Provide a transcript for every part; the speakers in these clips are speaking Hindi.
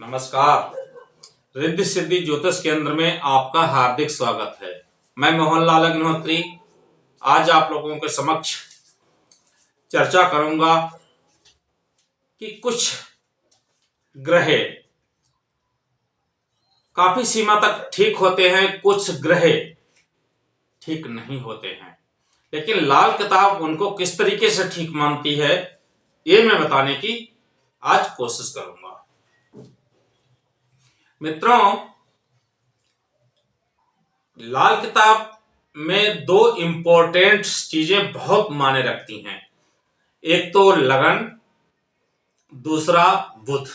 नमस्कार। रिद्धि सिद्धि ज्योतिष केंद्र में आपका हार्दिक स्वागत है। मैं मोहनलाल अग्निहोत्री आज आप लोगों के समक्ष चर्चा करूंगा कि कुछ ग्रह काफी सीमा तक ठीक होते हैं, कुछ ग्रह ठीक नहीं होते हैं, लेकिन लाल किताब उनको किस तरीके से ठीक मानती है ये मैं बताने की आज कोशिश करूंगा। मित्रों, लाल किताब में दो इंपॉर्टेंट चीजें बहुत मायने रखती हैं। एक तो लगन, दूसरा बुध।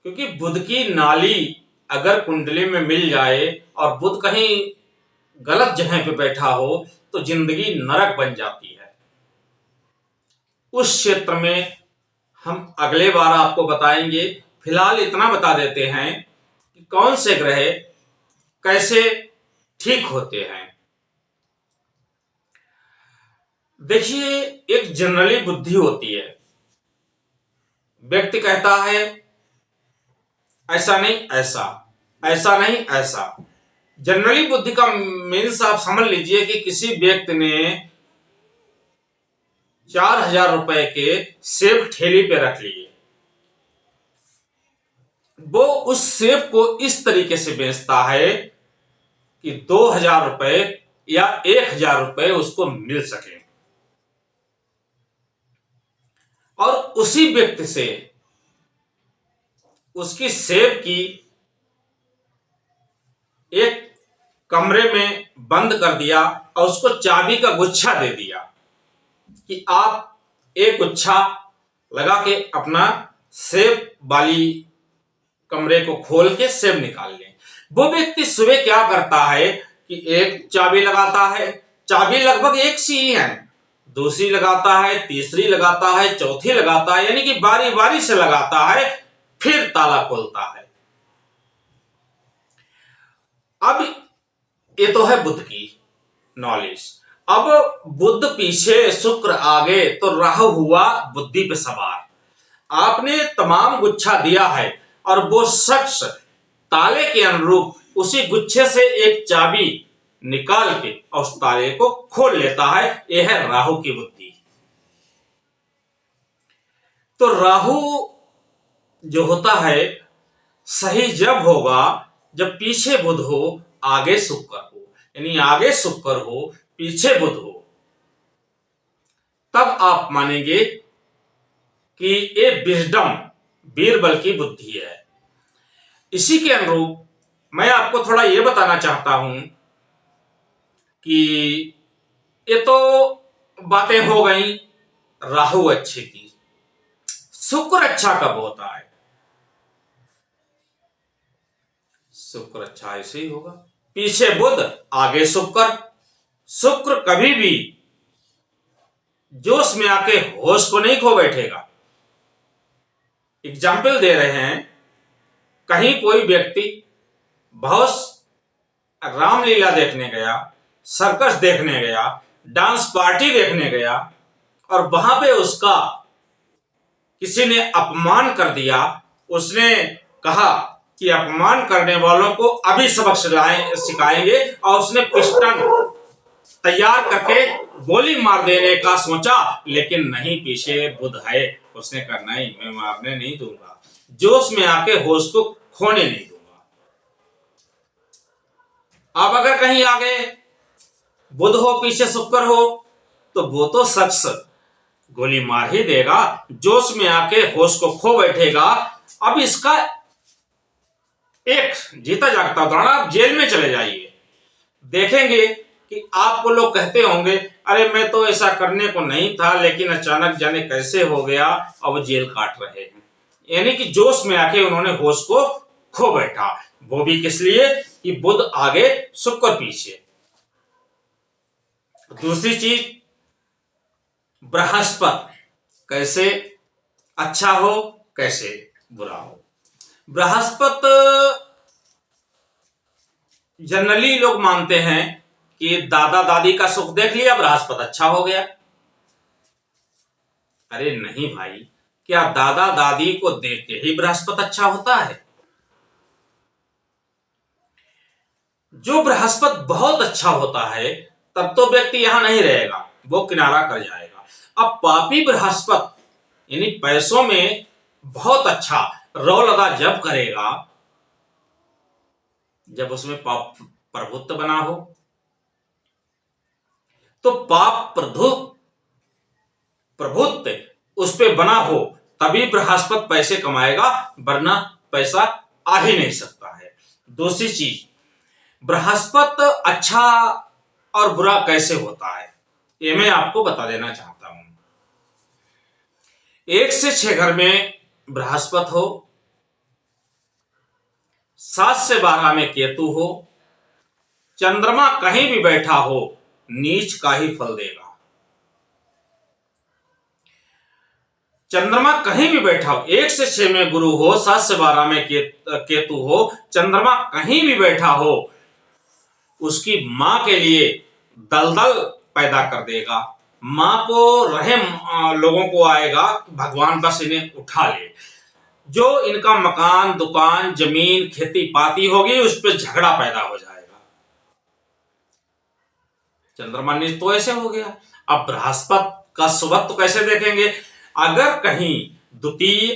क्योंकि बुध की नाली अगर कुंडली में मिल जाए और बुध कहीं गलत जगह पे बैठा हो तो जिंदगी नरक बन जाती है। उस क्षेत्र में हम अगले बार आपको बताएंगे। फिलहाल इतना बता देते हैं कि कौन से ग्रह कैसे ठीक होते हैं। देखिए, एक जनरली बुद्धि होती है। व्यक्ति कहता है ऐसा नहीं ऐसा, ऐसा नहीं ऐसा। जनरली बुद्धि का मीन्स आप समझ लीजिए कि किसी व्यक्ति ने 4,000 रुपए के सेब ठेली पे रख लिए, वो उस सेब को इस तरीके से बेचता है कि 2,000 रुपए या 1,000 रुपए उसको मिल सके, और उसी व्यक्ति से उसकी सेब की एक कमरे में बंद कर दिया और उसको चाबी का गुच्छा दे दिया कि आप एक गुच्छा लगा के अपना सेब वाली कमरे को खोल के सेब निकाल लें। वो व्यक्ति सुबह क्या करता है कि एक चाबी लगाता है, चाबी लगभग एक सी ही है, दूसरी लगाता है, तीसरी लगाता है, चौथी लगाता है, यानी कि बारी बारी से लगाता है, फिर ताला खोलता है। अब ये तो है बुध की नॉलेज। अब बुध पीछे, शुक्र आगे, तो राहु हुआ बुद्धि पे सवार। आपने तमाम गुच्छा दिया है और वो शख्स ताले के अनुरूप उसी गुच्छे से एक चाबी निकाल के उस ताले को खोल लेता है। यह है राहु की बुद्धि। तो राहु जो होता है सही जब होगा जब पीछे बुध हो, आगे शुक्र हो, यानी आगे शुक्र हो, पीछे बुध हो, तब आप मानेंगे कि ये विजडम, बीरबल की बुद्धि है। इसी के अनुरूप मैं आपको थोड़ा ये बताना चाहता हूं कि ये तो बातें हो गई राहु अच्छे की। शुक्र अच्छा कब होता है? शुक्र अच्छा ऐसे ही होगा, पीछे बुध, आगे शुक्र। शुक्र कभी भी जोश में आके होश को नहीं खो बैठेगा। एग्जाम्पल दे रहे हैं, कहीं कोई व्यक्ति बहुत रामलीला देखने गया, सर्कस देखने गया, डांस पार्टी देखने गया, और वहां पे उसका किसी ने अपमान कर दिया। उसने कहा कि अपमान करने वालों को अभी सबक सिखाएंगे, और उसने पिस्टन तैयार करके गोली मार देने का सोचा, लेकिन नहीं, पीछे बुध है। उसने कहा नहीं, मैं मारने नहीं दूंगा, जोश में आके होश को खोने नहीं दूंगा। अब अगर कहीं आगे बुध हो, पीछे शुक्र हो, तो वो तो शख्स गोली मार ही देगा, जोश में आके होश को खो बैठेगा। अब इसका एक जीता जागता उदाहरण, आप जेल में चले जाइए, देखेंगे कि आपको लोग कहते होंगे अरे मैं तो ऐसा करने को नहीं था, लेकिन अचानक जाने कैसे हो गया, अब जेल काट रहे हैं। यानी कि जोश में आके उन्होंने होश को खो बैठा। वो भी किस लिए कि बुध आगे शुक्र पीछे। दूसरी चीज, बृहस्पति कैसे अच्छा हो, कैसे बुरा हो। बृहस्पति जनरली लोग मानते हैं कि दादा दादी का सुख देख लिया, बृहस्पति अच्छा हो गया। अरे नहीं भाई, क्या दादा दादी को देख के ही बृहस्पति अच्छा होता है? जो बृहस्पति बहुत अच्छा होता है तब तो व्यक्ति यहां नहीं रहेगा, वो किनारा कर जाएगा। अब पापी बृहस्पति यानी पैसों में बहुत अच्छा रौ लगा जब करेगा, जब उसमें पाप प्रभुत्व बना हो, तो पाप प्रभुत्व उस पे बना हो तभी बृहस्पति पैसे कमाएगा, वरना पैसा आ ही नहीं सकता है। दूसरी चीज, बृहस्पति अच्छा और बुरा कैसे होता है ये मैं आपको बता देना चाहता हूं। 1 से 6 घर में बृहस्पति हो, 7 से 12 में केतु हो, चंद्रमा कहीं भी बैठा हो नीच का ही फल देगा। चंद्रमा कहीं भी बैठा हो, 1 से 6 में गुरु हो, 7 से 12 में केतु हो, चंद्रमा कहीं भी बैठा हो, उसकी मां के लिए दलदल पैदा कर देगा। मां को रहम लोगों को आएगा, भगवान बस इन्हें उठा ले। जो इनका मकान, दुकान, जमीन, खेती पाती होगी उस पर झगड़ा पैदा हो जाएगा। चंद्रमा नीच तो ऐसे हो गया। अब बृहस्पति का शुभत्व कैसे देखेंगे? अगर कहीं द्वितीय,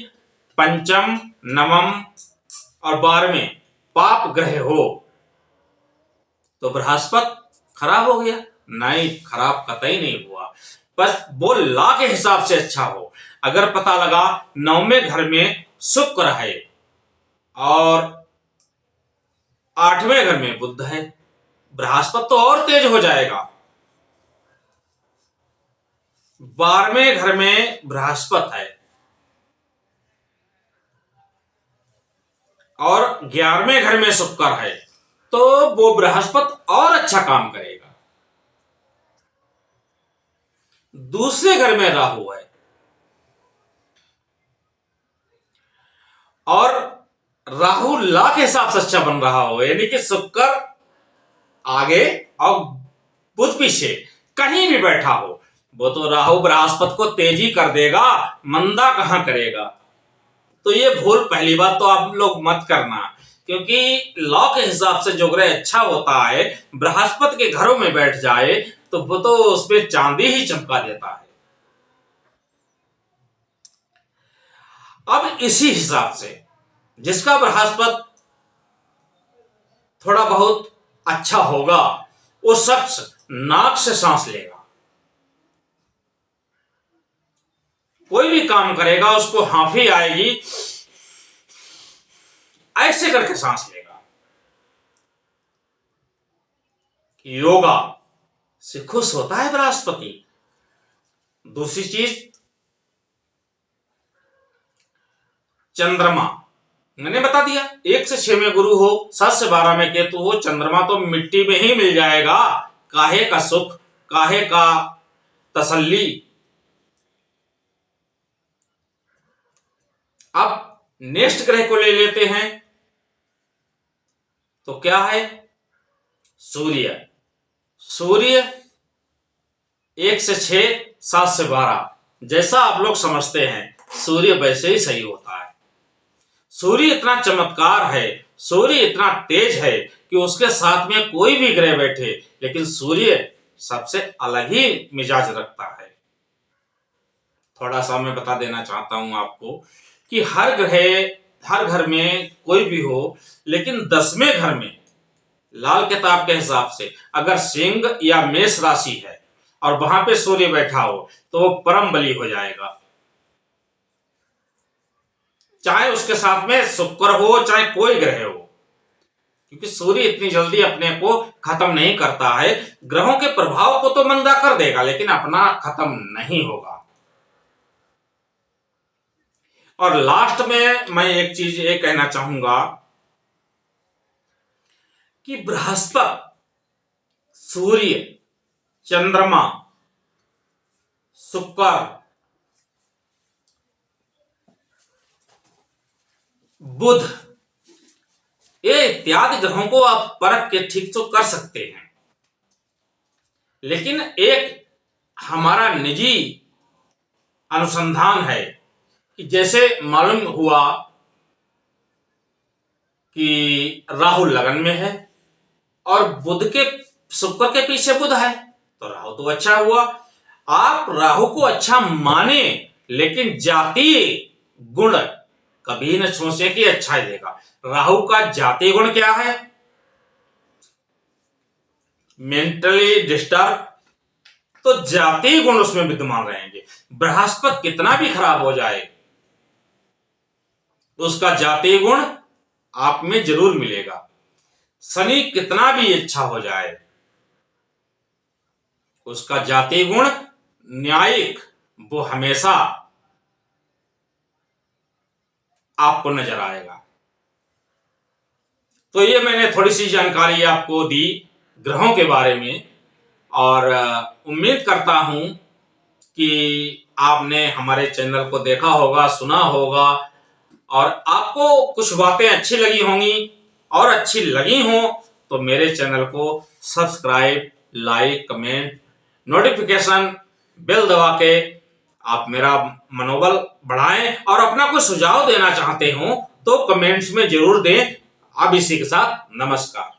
पंचम, नवम और 12वें पाप ग्रह हो तो बृहस्पति खराब हो गया? नहीं, खराब कतई नहीं हुआ, बस वो ला के हिसाब से अच्छा हो। अगर पता लगा 9वें घर में शुक्र है और 8वें घर में बुध है, बृहस्पति तो और तेज हो जाएगा। 12वें घर में बृहस्पति है और 11वें घर में शुक्र है, तो वो बृहस्पति और अच्छा काम करेगा। दूसरे घर में राहु है और राहु ला के हिसाब से अच्छा बन रहा हो, यानी कि शुक्र आगे और बुध पीछे कहीं भी बैठा हो, वो तो राहु बृहस्पति को तेजी कर देगा, मंदा कहां करेगा। तो ये भूल पहली बात तो आप लोग मत करना, क्योंकि लॉ के हिसाब से जो ग्रह अच्छा होता है बृहस्पति के घरों में बैठ जाए तो वो तो उसमें चांदी ही चमका देता है। अब इसी हिसाब से जिसका बृहस्पति थोड़ा बहुत अच्छा होगा वो शख्स नाक से सांस लेगा, कोई भी काम करेगा उसको हांफी आएगी, ऐसे करके सांस लेगा। योगा से खुश होता है बृहस्पति। दूसरी चीज, चंद्रमा मैंने बता दिया, 1 से 6 में गुरु हो, 7 से 12 में केतु हो, चंद्रमा तो मिट्टी में ही मिल जाएगा। काहे का सुख, काहे का तसल्ली। अब नेक्स्ट ग्रह को ले लेते हैं, तो क्या है? सूर्य। सूर्य 1 से 6, 7 से 12, जैसा आप लोग समझते हैं सूर्य वैसे ही सही होता है। सूर्य इतना चमत्कार है, सूर्य इतना तेज है कि उसके साथ में कोई भी ग्रह बैठे, लेकिन सूर्य सबसे अलग ही मिजाज रखता है। थोड़ा सा मैं बता देना चाहता हूं आपको कि हर ग्रह, हर घर में कोई भी हो, लेकिन 10वें घर में लाल किताब के हिसाब से अगर सिंह या मेष राशि है और वहां पे सूर्य बैठा हो तो वो परम बली हो जाएगा। चाहे उसके साथ में शुक्र हो, चाहे कोई ग्रह हो, क्योंकि सूर्य इतनी जल्दी अपने को खत्म नहीं करता है। ग्रहों के प्रभाव को तो मंदा कर देगा, लेकिन अपना खत्म नहीं होगा। और लास्ट में मैं एक चीज ये कहना चाहूंगा कि बृहस्पति, सूर्य, चंद्रमा, शुक्र, बुध, ये इत्यादि ग्रहों को आप परख के ठीक तो कर सकते हैं, लेकिन एक हमारा निजी अनुसंधान है कि जैसे मालूम हुआ कि राहु लगन में है, और बुध के शुक्र के पीछे बुध है, तो राहु तो अच्छा हुआ। आप राहु को अच्छा माने, लेकिन जातीय गुण कभी न सोचे कि अच्छा ही देगा। राहु का जातीय गुण क्या है? मेंटली डिस्टर्ब, तो जातीय गुण उसमें विद्यमान रहेंगे। बृहस्पति कितना भी खराब हो जाए तो उसका जातीय गुण आप में जरूर मिलेगा। शनि कितना भी अच्छा हो जाए उसका जातीय गुण न्यायिक वो हमेशा आपको नजर आएगा। तो ये मैंने थोड़ी सी जानकारी आपको दी ग्रहों के बारे में, और उम्मीद करता हूं कि आपने हमारे चैनल को देखा होगा, सुना होगा, और आपको कुछ बातें अच्छी लगी होंगी, और अच्छी लगी हो तो मेरे चैनल को subscribe, like, comment, notification bell दबा के आप मेरा मनोबल बढ़ाएं, और अपना कोई सुझाव देना चाहते हो तो कमेंट्स में जरूर दें। अब इसी के साथ नमस्कार।